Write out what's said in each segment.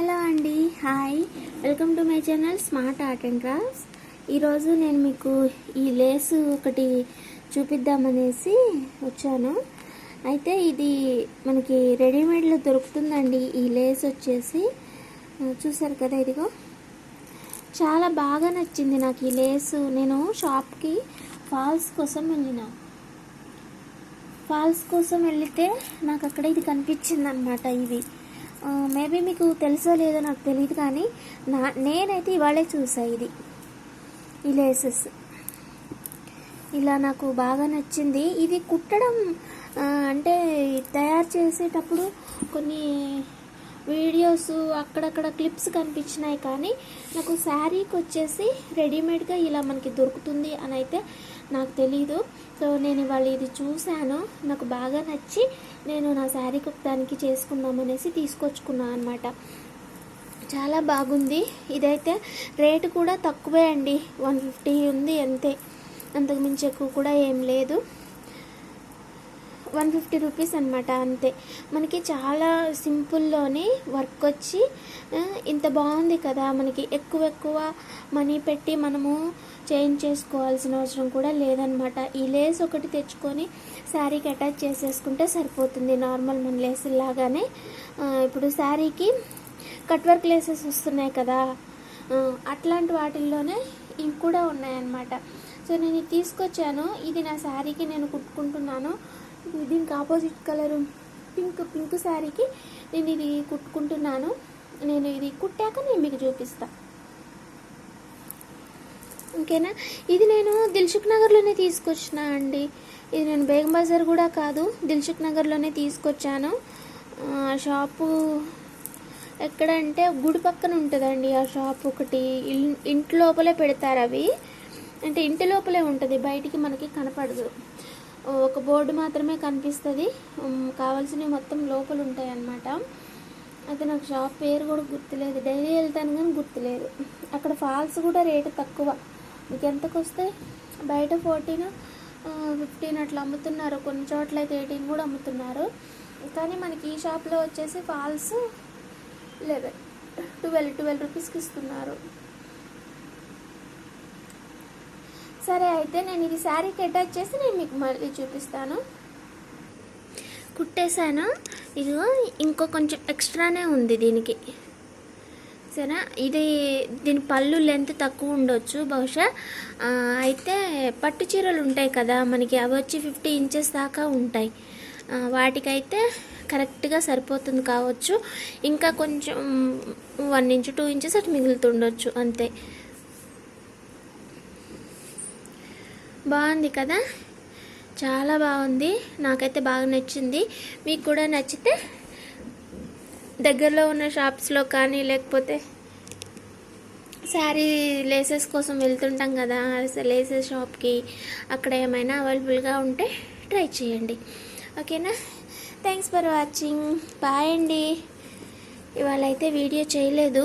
Hello అండి, hi, welcome to my channel smart art and crafts. ఈరోజు నేను మీకు ఈ లేసు ఒకటి చూపిద్దామనేసి వచ్చాను. అయితే ఇది మనకి రెడీమేడ్లో దొరుకుతుందండి. ఈ లేస్ వచ్చేసి చూసారు కదా, ఇదిగో చాలా బాగా నచ్చింది నాకు ఈ లేసు. నేను షాప్కి ఫాల్స్ కోసం వెళితే నాకు అక్కడ ఇది కనిపించింది అనమాట. ఇవి మేబీ మీకు తెలుసో లేదో నాకు తెలియదు, కానీ నేనైతే ఇవాళే చూసా ఈ లేసెస్. ఇలా నాకు బాగా నచ్చింది. ఇది కుట్టడం అంటే తయారు చేసేటప్పుడు కొన్ని వీడియోస్ అక్కడక్కడ క్లిప్స్ కనిపించినాయి, కానీ నాకు శారీకి వచ్చేసి రెడీమేడ్గా ఇలా మనకి దొరుకుతుంది అని అయితే నాకు తెలీదు. సో నేను ఇవాళ ఇది చూశాను, నాకు బాగా నచ్చి నేను నా శారీ కుట్టడానికి చేసుకుందామనేసి తీసుకొచ్చుకున్నాను అనమాట. చాలా బాగుంది. ఇదైతే రేటు కూడా తక్కువే అండి, 150 ఉంది అంతే, అంతకు మించి ఎక్కువ కూడా ఏం లేదు. 150 రూపీస్ అనమాట అంతే. మనకి చాలా సింపుల్లోనే వర్క్ వచ్చి ఇంత బాగుంది కదా. మనకి ఎక్కువ మనీ పెట్టి మనము చేంజ్ చేసుకోవాల్సిన అవసరం కూడా లేదనమాట. ఈ లేస్ ఒకటి తెచ్చుకొని శారీకి అటాచ్ చేసేసుకుంటే సరిపోతుంది, నార్మల్ మన లేసులాగానే. ఇప్పుడు శారీకి కట్ వర్క్ లేసెస్ వస్తున్నాయి కదా, అట్లాంటి వాటిల్లోనే ఇవి కూడా ఉన్నాయన్నమాట. సో నేను ఇది తీసుకొచ్చాను. ఇది నా శారీకి నేను కుట్టుకుంటున్నాను. దీనికి ఆపోజిట్ కలరు పింక్ శారీకి నేను ఇది కుట్టుకుంటున్నాను. నేను ఇది కుట్టాక నేను మీకు చూపిస్తాను, ఓకేనా. ఇది నేను దిల్సుఖ్ నగర్లోనే తీసుకొచ్చిన అండి. ఇది నేను బేగం బజార్ కూడా కాదు, దిల్సుఖ్ నగర్లోనే తీసుకొచ్చాను. షాపు ఎక్కడంటే గుడి పక్కన ఉంటుందండి ఆ షాప్. ఒకటి ఇంటి లోపలే పెడతారు అవి, అంటే ఇంటి లోపలే ఉంటుంది, బయటికి మనకి కనపడదు. ఒక బోర్డు మాత్రమే కనిపిస్తుంది, కావాల్సినవి మొత్తం లోపల ఉంటాయి అన్నమాట. అయితే నాకు షాప్ పేరు కూడా గుర్తులేదు, డైలీ వెళ్తాను కానీ గుర్తులేదు. అక్కడ ఫాల్స్ కూడా రేటు తక్కువ, మీకు ఎంతకు వస్తాయి, బయట 14, 15 అట్లా అమ్ముతున్నారు, కొన్ని చోట్ల అయితే 18 కూడా అమ్ముతున్నారు. కానీ మనకి ఈ షాప్లో వచ్చేసి ఫాల్స్ 12 రూపీస్కి ఇస్తున్నారు. సరే, అయితే నేను ఇది శారీకి అటాచ్ చేసి నేను మీకు మళ్ళీ చూపిస్తాను. కుట్టేశాను, ఇదిగో ఇంకో కొంచెం ఎక్స్ట్రానే ఉంది దీనికి, సరేనా. దీని పళ్ళు లెంత్ తక్కువ ఉండొచ్చు బహుశా. అయితే పట్టు చీరలు ఉంటాయి కదా మనకి, అవి వచ్చి 50 ఇంచెస్ దాకా ఉంటాయి. వాటికైతే కరెక్ట్గా సరిపోతుంది కావచ్చు. ఇంకా కొంచెం 1 ఇంచ్ 2 ఇంచెస్ అటు మిగులుతుండొచ్చు అంతే. బాగుంది కదా, చాలా బాగుంది, నాకైతే బాగా నచ్చింది. మీకు కూడా నచ్చితే దగ్గరలో ఉన్న షాప్స్లో కానీ, లేకపోతే శారీ లేసెస్ కోసం వెళ్తుంటాం కదా లేసెస్ షాప్కి, అక్కడ ఏమైనా అవైలబుల్గా ఉంటే ట్రై చేయండి, ఓకేనా. థ్యాంక్స్ ఫర్ వాచింగ్, బాయ్ అండి. ఇవాళ అయితే వీడియో చేయలేదు,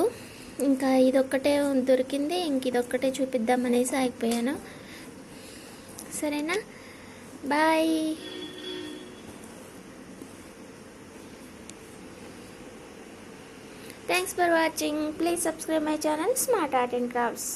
ఇంకా ఇదొక్కటే దొరికింది, ఇంక ఇదొక్కటే చూపిద్దామనేసి ఆగిపోయాను, సరేనా. Bye. Thanks for watching. Please subscribe my channel Smart Art and Crafts.